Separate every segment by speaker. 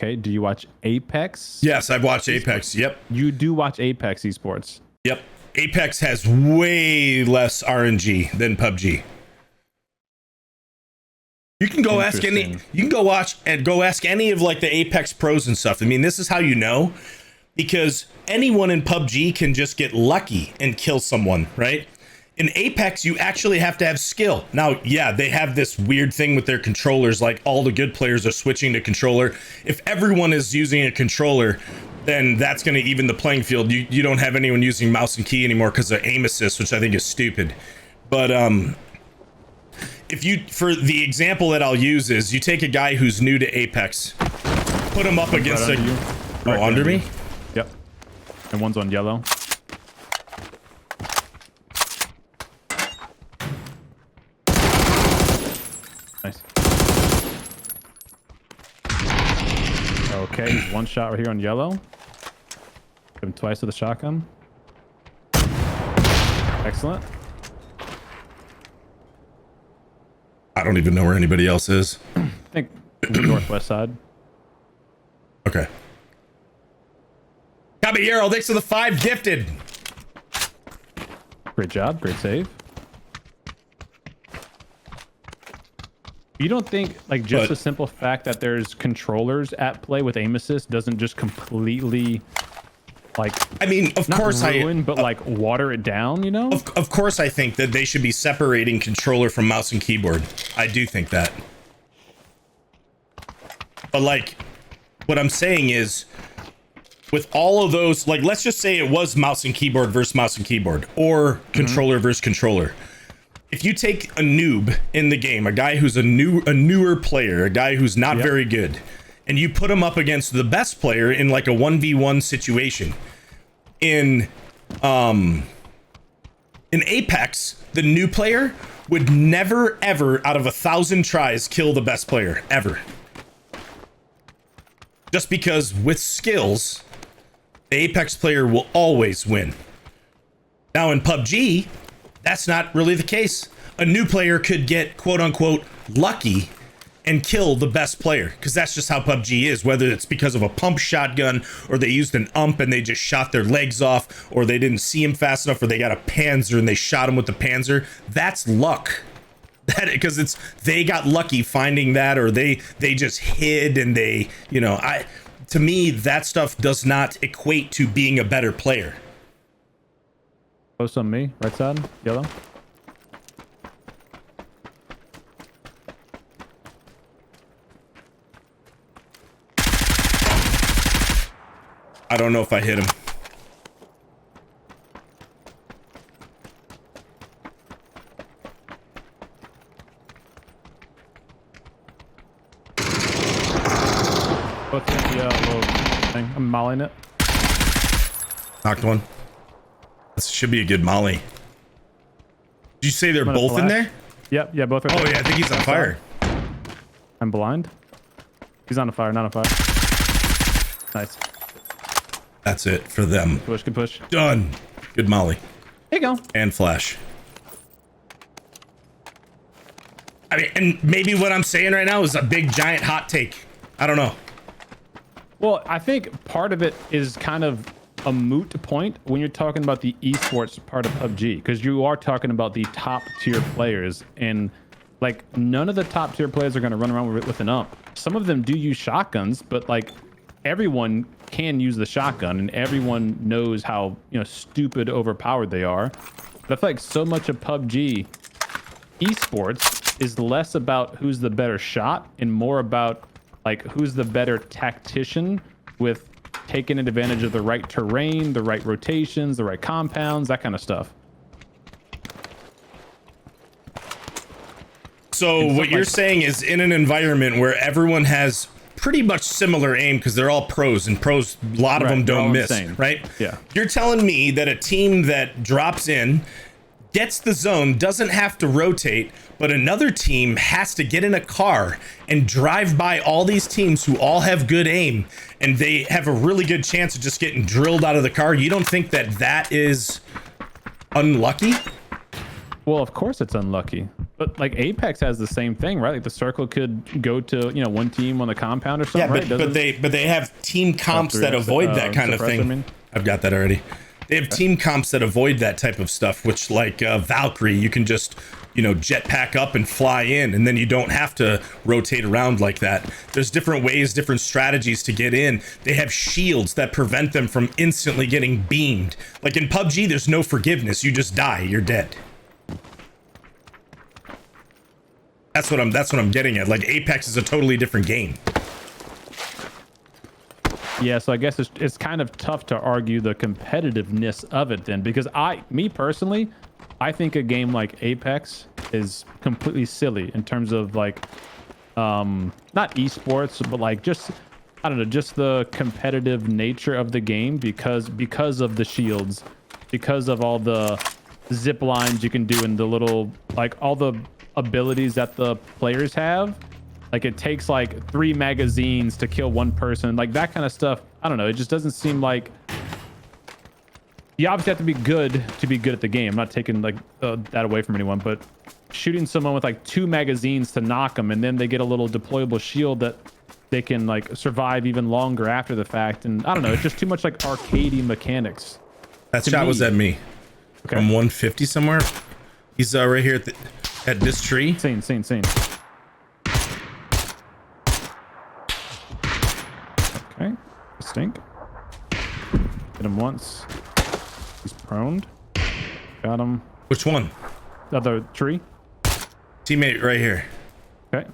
Speaker 1: Okay. Do you watch Apex?
Speaker 2: Yes, I've watched Apex. Yep.
Speaker 1: You do watch Apex Esports.
Speaker 2: Yep. Apex has way less RNG than PUBG. You can go ask any. You can go watch and go ask any of like the Apex pros and stuff. I mean, this is how you know, because anyone in PUBG can just get lucky and kill someone, right? In Apex, you actually have to have skill. Now, yeah, they have this weird thing with their controllers, like all the good players are switching to controller. If everyone is using a controller, then that's going to even the playing field. You don't have anyone using mouse and key anymore because of aim assist, which I think is stupid. But if you, for the example that I'll use is you take a guy who's new to Apex, put him up against
Speaker 1: right
Speaker 2: a... Oh, under me?
Speaker 1: Yep. And one's on yellow. Nice. Okay, he's one shot right here on yellow. Hit him twice with a shotgun. Excellent.
Speaker 2: I don't even know where anybody else is.
Speaker 1: I think northwest side.
Speaker 2: Okay. Caballero, thanks for the 5 gifted.
Speaker 1: Great job. Great save. You don't think like just the simple fact that there's controllers at play with aim assist doesn't just completely like,
Speaker 2: I mean, of course
Speaker 1: but like water it down, you know?
Speaker 2: Of course I think that they should be separating controller from mouse and keyboard. I do think that. But like, what I'm saying is, with all of those, like, let's just say it was mouse and keyboard versus mouse and keyboard, or controller versus controller. If you take a noob in the game, a guy who's a newer player, a guy who's not very good, and you put him up against the best player in like a 1v1 situation, in Apex, the new player would never ever out of 1,000 tries kill the best player ever. Just because with skills, the Apex player will always win. Now in PUBG, that's not really the case. A new player could get quote unquote lucky and kill the best player, because that's just how PUBG is, whether it's because of a pump shotgun or they used an ump and they just shot their legs off, or they didn't see him fast enough, or they got a panzer and they shot him with the panzer. That's luck. That because it's they got lucky finding that, or they just hid and they, you know, to me that stuff does not equate to being a better player.
Speaker 1: Post on me, right side, yellow.
Speaker 2: I don't know if I hit him.
Speaker 1: Both in the little thing. I'm mollying it.
Speaker 2: Knocked one. This should be a good molly. Did you say they're both in there?
Speaker 1: Yep, yeah, both are.
Speaker 2: Oh yeah, I think he's on fire.
Speaker 1: I'm blind. He's on a fire, not on fire. Nice.
Speaker 2: That's it for them.
Speaker 1: Push, good push.
Speaker 2: Done. Good molly.
Speaker 1: There you go.
Speaker 2: And flash. I mean, and maybe what I'm saying right now is a big giant hot take. I don't know.
Speaker 1: Well, I think part of it is kind of a moot point when you're talking about the esports part of PUBG, because you are talking about the top tier players, and like none of the top tier players are going to run around with an ump. Some of them do use shotguns, but like everyone can use the shotgun and everyone knows how, you know, stupid overpowered they are. But I feel like so much of PUBG esports is less about who's the better shot and more about like who's the better tactician with taking advantage of the right terrain, the right rotations, the right compounds, that kind of stuff.
Speaker 2: So what you're saying is in an environment where everyone has pretty much similar aim, because they're all pros, and pros, a lot of them don't miss, right?
Speaker 1: Yeah.
Speaker 2: You're telling me that a team that drops in, gets the zone, doesn't have to rotate, but another team has to get in a car and drive by all these teams who all have good aim, and they have a really good chance of just getting drilled out of the car. You don't think that that is unlucky?
Speaker 1: Well, of course it's unlucky. But like Apex has the same thing, right? Like the circle could go to, you know, one team on the compound or something,
Speaker 2: yeah,
Speaker 1: right?
Speaker 2: but they have team comps that avoid that kind of thing.
Speaker 1: I mean.
Speaker 2: I've got that already. They have team comps that avoid that type of stuff, which like Valkyrie, you can just, you know, jetpack up and fly in, and then you don't have to rotate around like that. There's different ways, different strategies to get in. They have shields that prevent them from instantly getting beamed. Like in PUBG, there's no forgiveness. You just die, you're dead. That's what I'm getting at. Like Apex is a totally different game.
Speaker 1: Yeah, so I guess it's kind of tough to argue the competitiveness of it then, because me personally, I think a game like Apex is completely silly in terms of like, not esports, but like just, I don't know, just the competitive nature of the game because of the shields, because of all the zip lines you can do and the little, like all the abilities that the players have. Like it takes like 3 magazines to kill one person, like that kind of stuff. I don't know. It just doesn't seem like, you obviously have to be good at the game. I'm not taking like that away from anyone, but shooting someone with like 2 magazines to knock them, and then they get a little deployable shield that they can like survive even longer after the fact. And I don't know. It's just too much like arcadey mechanics.
Speaker 2: That shot was at me.
Speaker 1: Okay.
Speaker 2: From 150 somewhere. He's right here at this tree.
Speaker 1: Seen. Okay, stink. Hit him once. He's proned. Got him.
Speaker 2: Which one?
Speaker 1: The other tree.
Speaker 2: Teammate right here.
Speaker 1: Okay.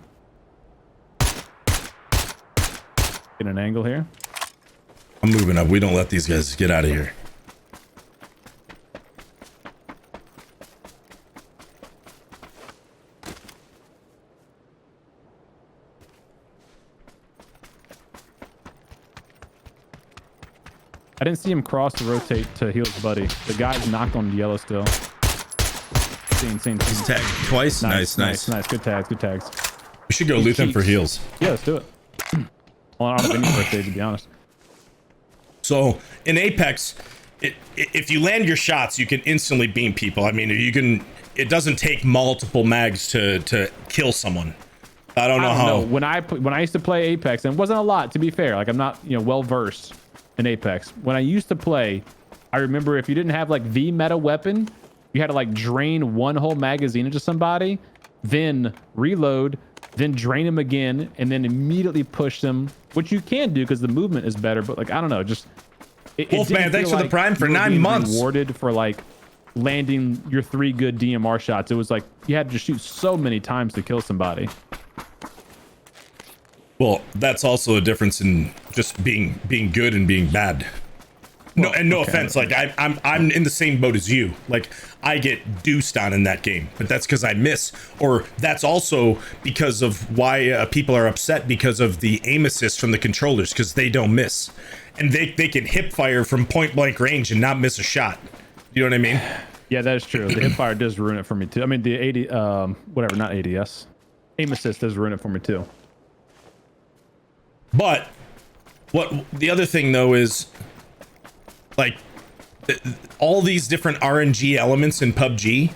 Speaker 1: Get an angle here.
Speaker 2: I'm moving up. We don't let these guys get out of here.
Speaker 1: I didn't see him cross to rotate to heal his buddy. The guy's knocked on yellow still. Seen.
Speaker 2: He's tagged twice. Nice.
Speaker 1: Good tags.
Speaker 2: We should go loot them for heals.
Speaker 1: Yeah, let's do it. Well, I don't have any first aid, to be honest.
Speaker 2: So in Apex, if you land your shots, you can instantly beam people. I mean, you can. It doesn't take multiple mags to kill someone. I don't know how.
Speaker 1: When I used to play Apex, and it wasn't a lot, to be fair. Like I'm not, well versed in Apex. When I used to play, I remember if you didn't have like the meta weapon, you had to like drain one whole magazine into somebody, then reload, then drain them again, and then immediately push them, which you can do because the movement is better. But like I don't know, just
Speaker 2: Wolfman, thanks for the prime for 9 months.
Speaker 1: Rewarded for like landing your 3 good DMR shots. It was like you had to shoot so many times to kill somebody.
Speaker 2: Well, that's also a difference in just being good and being bad. No, and no offense, like I'm in the same boat as you. Like I get deuced on in that game, but that's because I miss, or that's also because of why people are upset because of the aim assist from the controllers, because they don't miss, and they can hip fire from point blank range and not miss a shot. You know what I mean?
Speaker 1: Yeah, that is true. The hip fire does ruin it for me too. I mean, the not ADS, aim assist does ruin it for me too. But
Speaker 2: what the other thing though is, like, all these different RNG elements in PUBG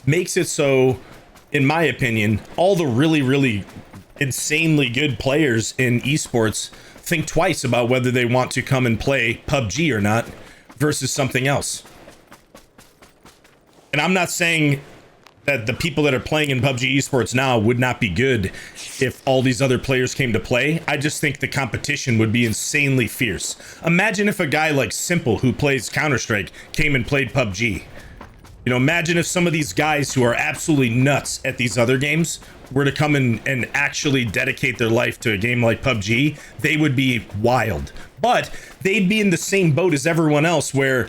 Speaker 2: makes it so, in my opinion, all the really insanely good players in esports think twice about whether they want to come and play PUBG or not versus something else. And I'm not saying that the people that are playing in PUBG esports now would not be good if all these other players came to play. I just think the competition would be insanely fierce. Imagine if a guy like Simple, who plays Counter-Strike, came and played PUBG. Imagine if some of these guys who are absolutely nuts at these other games were to come in and actually dedicate their life to a game like PUBG. They would be wild. But they'd be in the same boat as everyone else, where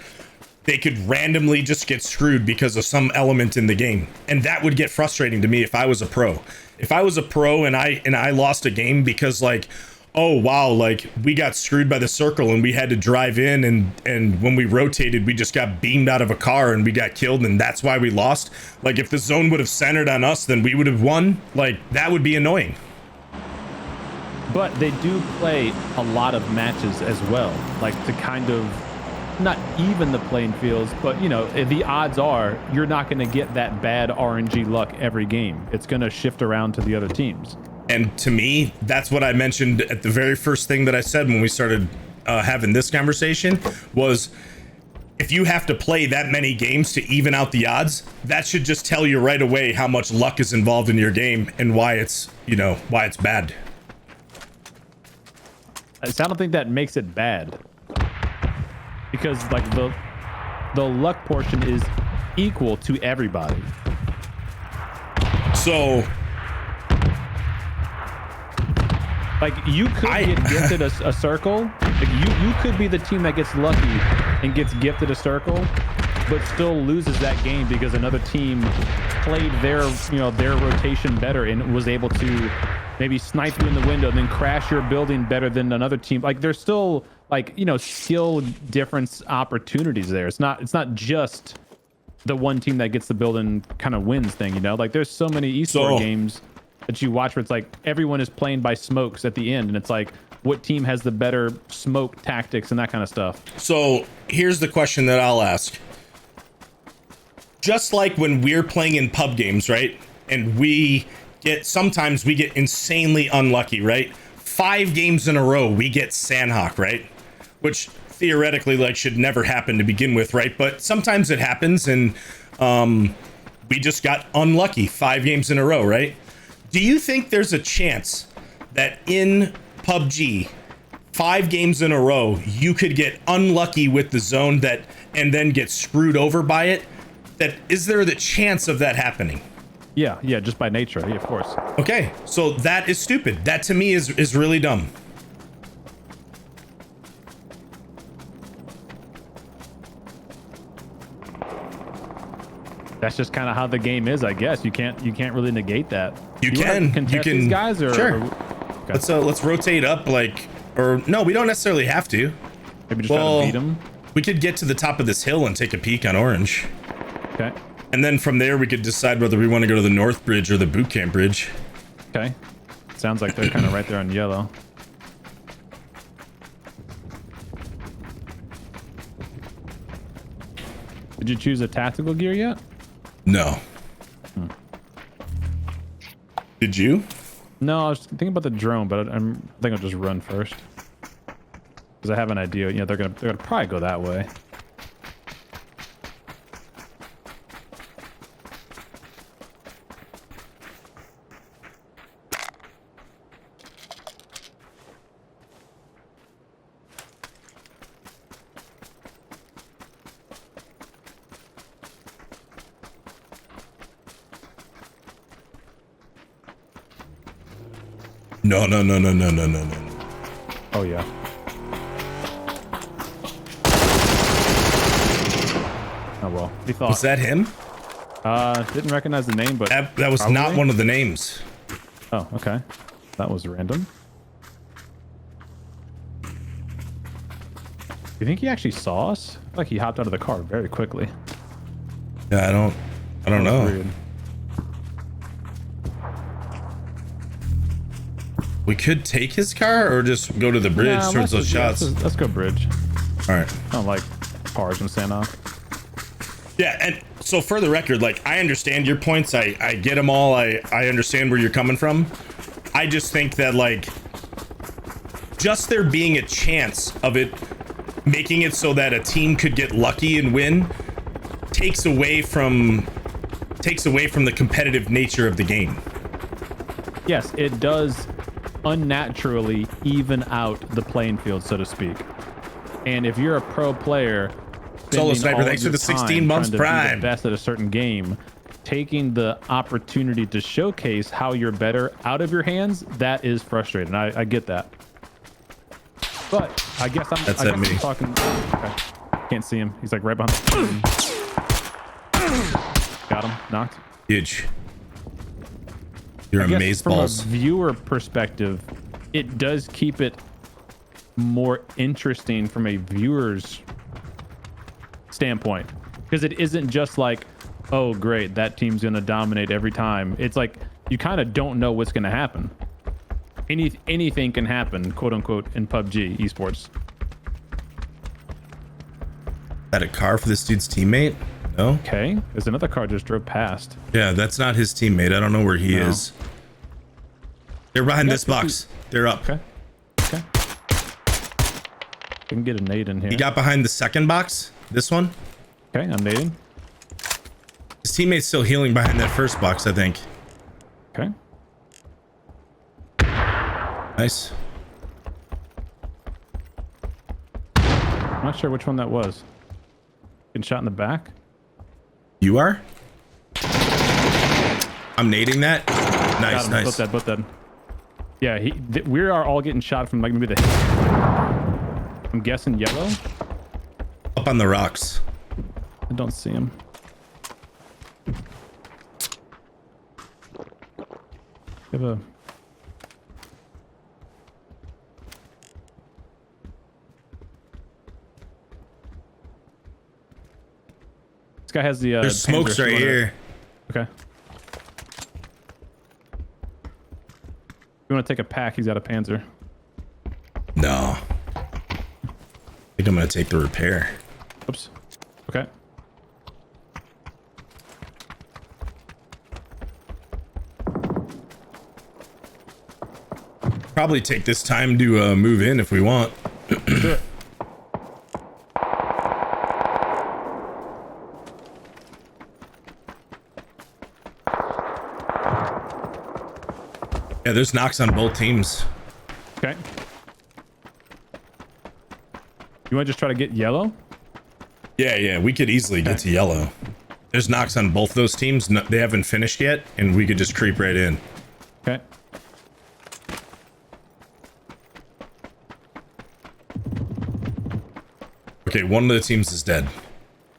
Speaker 2: they could randomly just get screwed because of some element in the game. And that would get frustrating to me if I was a pro. If I was a pro and I lost a game because, like, oh wow, like we got screwed by the circle and we had to drive in, and when we rotated we just got beamed out of a car and we got killed, and that's why we lost. Like if the zone would have centered on us, then we would have won. Like that would be annoying. But
Speaker 1: they do play a lot of matches as well, like to kind of not even the playing fields, but you know, the odds are you're not going to get that bad RNG luck every game. It's going to shift around to the other teams.
Speaker 2: And to me, that's what I mentioned at the very first thing that I said when we started having this conversation was, if you have to play that many games to even out the odds, that should just tell you right away how much luck is involved in your game and why it's, you know, why it's bad.
Speaker 1: I don't think that makes it bad, because like the luck portion is equal to everybody.
Speaker 2: So
Speaker 1: like you could get gifted a circle. Like you could be the team that gets lucky and gets gifted a circle, but still loses that game because another team played their rotation better and was able to maybe snipe you in the window and then crash your building better than another team. Like there's still like, you know, skill difference opportunities there. It's not just the one team that gets the building kind of wins thing, you know? Like there's so many esports games that you watch where it's like everyone is playing by smokes at the end, and it's like what team has the better smoke tactics and that kind of stuff.
Speaker 2: So here's the question that I'll ask. Just like when we're playing in pub games, right? And sometimes we get insanely unlucky, right? 5 games in a row, we get Sandhawk, right? Which theoretically like should never happen to begin with, right? But sometimes it happens, and we just got unlucky 5 games in a row, right? Do you think there's a chance that in PUBG 5 games in a row you could get unlucky with the zone and then get screwed over by it? Is there the chance of that happening?
Speaker 1: Yeah, just by nature, yeah, of course.
Speaker 2: Okay, so that is stupid. That to me is really dumb.
Speaker 1: That's just kind of how the game is, I guess. You can't really negate that.
Speaker 2: You can
Speaker 1: contest these guys, or
Speaker 2: sure.
Speaker 1: Okay.
Speaker 2: Let's rotate up, like, or no, we don't necessarily have to.
Speaker 1: Maybe just try to beat them.
Speaker 2: We could get to the top of this hill and take a peek on orange.
Speaker 1: Okay.
Speaker 2: And then from there we could decide whether we want to go to the North Bridge or the Boot Camp Bridge.
Speaker 1: Okay. Sounds like they're kind of right there on yellow. Did you choose a tactical gear yet?
Speaker 2: No. Did you?
Speaker 1: No, I was thinking about the drone, but I think I'll just run first, because I have an idea. You know, they're gonna probably go that way.
Speaker 2: No.
Speaker 1: Oh yeah. Oh well. We thought.
Speaker 2: Was that him?
Speaker 1: Didn't recognize the name, but
Speaker 2: That was
Speaker 1: probably
Speaker 2: not one of the names.
Speaker 1: Oh, okay. That was random. You think he actually saw us? Like he hopped out of the car very quickly.
Speaker 2: Yeah, I don't know.
Speaker 1: Weird.
Speaker 2: We could take his car or just go to the bridge towards those shots.
Speaker 1: Let's go bridge.
Speaker 2: All right.
Speaker 1: I don't like cars in Sandhawk.
Speaker 2: Yeah, and so for the record, like, I understand your points. I get them all. I understand where you're coming from. I just think that, like, just there being a chance of it making it so that a team could get lucky and win takes away from the competitive nature of the game.
Speaker 1: Yes, it does unnaturally even out the playing field, so to speak. And if you're a pro player,
Speaker 2: Solo Sniper, thanks for the 16 months prime.
Speaker 1: The best at a certain game, taking the opportunity to showcase how you're better out of your hands, that is frustrating. I get that. But I guess I'm talking. Okay. Can't see him. He's like right behind. Got him. Knocked.
Speaker 2: Huge. You're amazeballs.
Speaker 1: From a viewer perspective, it does keep it more interesting from a viewer's standpoint, because it isn't just like, oh great, that team's gonna dominate every time. It's like you kind of don't know what's gonna happen. Anything can happen, quote unquote, in PUBG esports.
Speaker 2: That a car for this dude's teammate? No.
Speaker 1: Okay, there's another car just drove past.
Speaker 2: Yeah, that's not his teammate. I don't know where he is. They're behind this box. They're up.
Speaker 1: Okay. Okay. We can get a nade in here.
Speaker 2: He got behind the second box. This one.
Speaker 1: Okay, I'm nading.
Speaker 2: His teammate's still healing behind that first box, I think.
Speaker 1: Okay.
Speaker 2: Nice.
Speaker 1: I'm not sure which one that was. Getting shot in the back.
Speaker 2: You are? I'm nading that. Nice, nice.
Speaker 1: Both dead. Yeah, we are all getting shot from like maybe the... I'm guessing yellow.
Speaker 2: Up on the rocks.
Speaker 1: I don't see him. Have a... This guy has the
Speaker 2: there's smokes right here.
Speaker 1: Okay. You want to take a pack? He's got a Panzer.
Speaker 2: No. I think I'm gonna take the repair.
Speaker 1: Oops. Okay.
Speaker 2: Probably take this time to move in if we want.
Speaker 1: Do it.
Speaker 2: Yeah, there's knocks on both teams.
Speaker 1: Okay. You want to just try to get yellow?
Speaker 2: Yeah, we could easily get to yellow. There's knocks on both those teams. No, they haven't finished yet, and we could just creep right in.
Speaker 1: Okay.
Speaker 2: Okay, one of the teams is dead.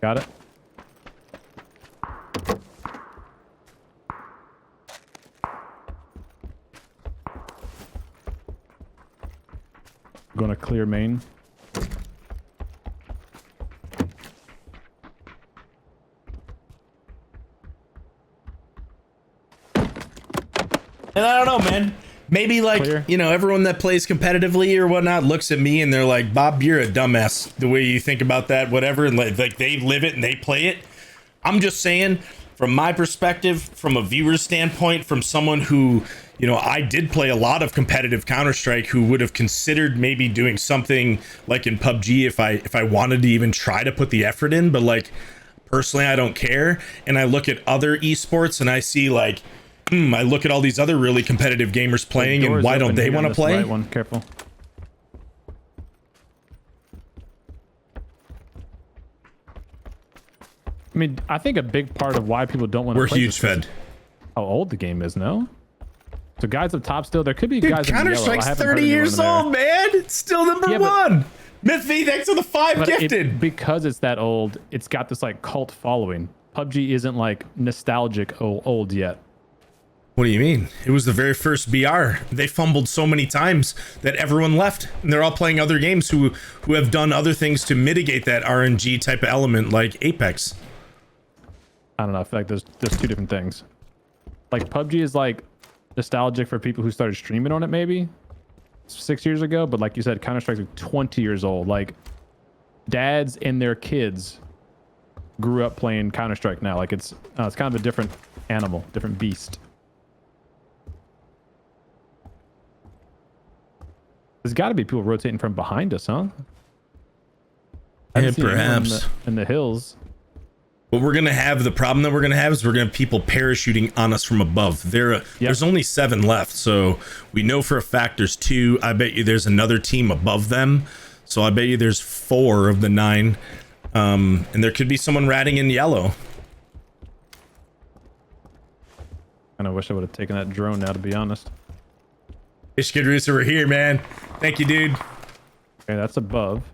Speaker 1: Got it. Going to clear main.
Speaker 2: And I don't know, man. Maybe like,
Speaker 1: Clear.
Speaker 2: you know, everyone that plays competitively or whatnot looks at me and they're like, Bob, you're a dumbass. The way you think about that, whatever. And like they live it and they play it. I'm just saying, from my perspective, from a viewer's standpoint, from someone who, you know, I did play a lot of competitive Counter-Strike, who would have considered maybe doing something like in PUBG if I wanted to even try to put the effort in. But like, personally, I don't care. And I look at other esports and I see like, I look at all these other really competitive gamers playing, and why don't they want to play?
Speaker 1: Right one, careful. I mean, I think a big part of why people don't want to
Speaker 2: We're
Speaker 1: play
Speaker 2: huge fed.
Speaker 1: how old the game is, no? So guys up top still, there could be
Speaker 2: Dude,
Speaker 1: guys in yellow.
Speaker 2: Counter-Strike's
Speaker 1: I haven't
Speaker 2: 30
Speaker 1: heard
Speaker 2: years
Speaker 1: anyone
Speaker 2: old, man. It's still number
Speaker 1: Yeah, but-
Speaker 2: one. Mythv, thanks for the 5
Speaker 1: But
Speaker 2: gifted.
Speaker 1: because it's that old, it's got this like cult following. PUBG isn't like nostalgic old yet.
Speaker 2: What do you mean? It was the very first BR. They fumbled so many times that everyone left, and they're all playing other games who have done other things to mitigate that RNG type of element, like Apex.
Speaker 1: I don't know. I feel like there's two different things. Like PUBG is like nostalgic for people who started streaming on it maybe 6 years ago, but like you said, Counter-Strike's like 20 years old. Like dads and their kids grew up playing Counter-Strike now. Like it's kind of a different animal, different beast. There's got to be people rotating from behind us, huh?
Speaker 2: Yeah, perhaps.
Speaker 1: In the hills.
Speaker 2: What we're gonna have, the problem that we're gonna have is we're gonna have people parachuting on us from above. There's only 7 left, so we know for a fact there's 2. I bet you there's another team above them, so I bet you there's 4 of the 9, and there could be someone ratting in yellow.
Speaker 1: And I wish I would have taken that drone now, to be honest.
Speaker 2: Ish Kid Rooster, we're here, man. Thank you, dude.
Speaker 1: Okay, that's above.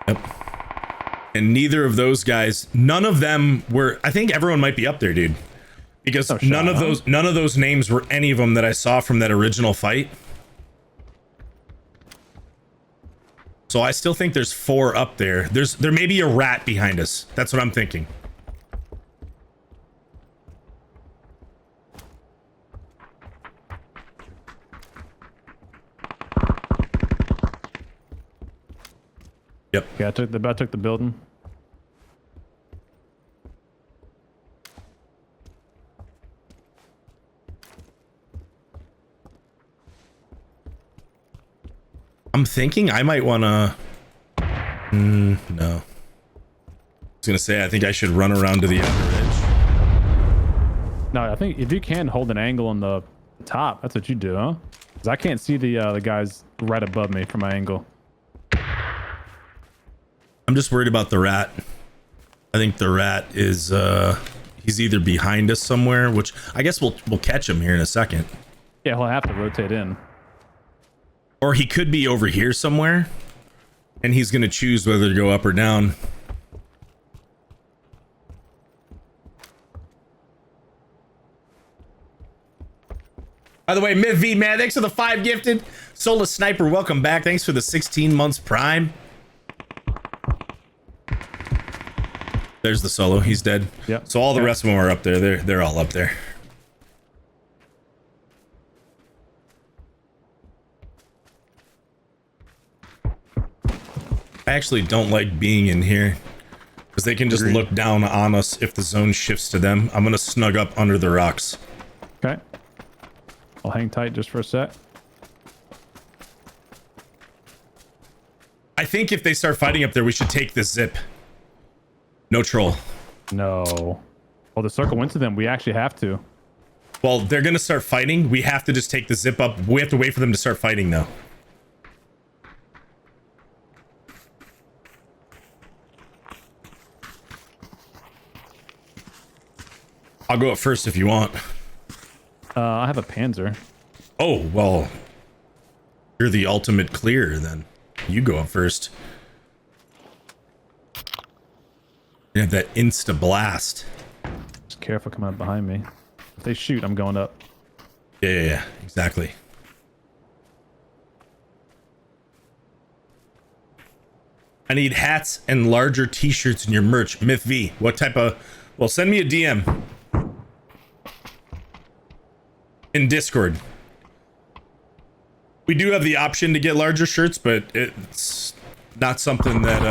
Speaker 2: Yep. And neither of those guys, none of them were. I think everyone might be up there, dude, because none of those names were any of them that I saw from that original fight. So I still think there's 4 up there. There may be a rat behind us. That's what I'm thinking. Yep.
Speaker 1: Yeah, I took the building.
Speaker 2: thinking I might want to... no. I was going to say, I think I should run around to the other edge.
Speaker 1: No, I think if you can hold an angle on the top, that's what you do, huh? Because I can't see the guys right above me from my angle.
Speaker 2: I'm just worried about the rat. I think the rat is he's either behind us somewhere, which I guess we'll catch him here in a second.
Speaker 1: Yeah, he'll have to rotate in.
Speaker 2: Or he could be over here somewhere, and he's gonna choose whether to go up or down. By the way, Miv V, man, thanks for the 5 gifted. Soulless Sniper, welcome back. Thanks for the 16 months Prime. There's the solo. He's dead.
Speaker 1: Yep.
Speaker 2: So all the rest of them are up there. They're all up there. I actually don't like being in here because they can just look down on us if the zone shifts to them. I'm gonna snug up under the rocks.
Speaker 1: Okay. I'll hang tight just for a sec.
Speaker 2: I think if they start fighting up there, we should take this zip. No troll.
Speaker 1: No. Well, the circle went to them. We actually have to.
Speaker 2: Well, they're gonna start fighting. We have to just take the zip up. We have to wait for them to start fighting, though. I'll go up first if you want.
Speaker 1: I have a Panzer.
Speaker 2: Oh, well, you're the ultimate clear then. You go up first. You have that insta blast.
Speaker 1: Just careful coming up behind me. If they shoot, I'm going up.
Speaker 2: Yeah, exactly. I need hats and larger t-shirts in your merch. Myth V, what type of... Well, send me a DM. In Discord. We do have the option to get larger shirts, but it's not something that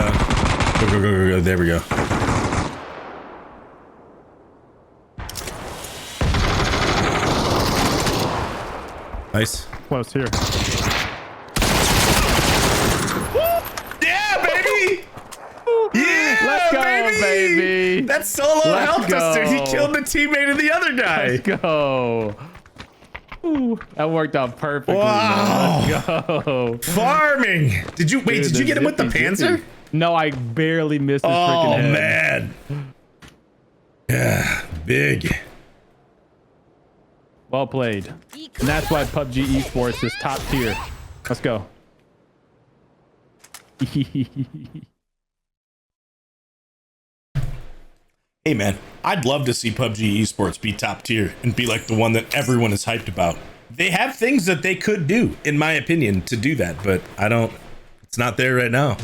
Speaker 2: go. There we go. Nice.
Speaker 1: Close here.
Speaker 2: Yeah, baby. Yeah,
Speaker 1: let's go, baby.
Speaker 2: That solo helped us, dude. He killed the teammate of the other guy.
Speaker 1: Let's go. Ooh, that worked out perfectly.
Speaker 2: Wow.
Speaker 1: Let's go.
Speaker 2: Farming. Did you wait? Did you get him with the Panzer?
Speaker 1: No, I barely missed his freaking head.
Speaker 2: Oh man. Yeah, big.
Speaker 1: Well played. And that's why PUBG Esports is top tier. Let's go.
Speaker 2: Hey man, I'd love to see PUBG Esports be top tier and be like the one that everyone is hyped about. They have things that they could do, in my opinion, to do that, but it's not there right now.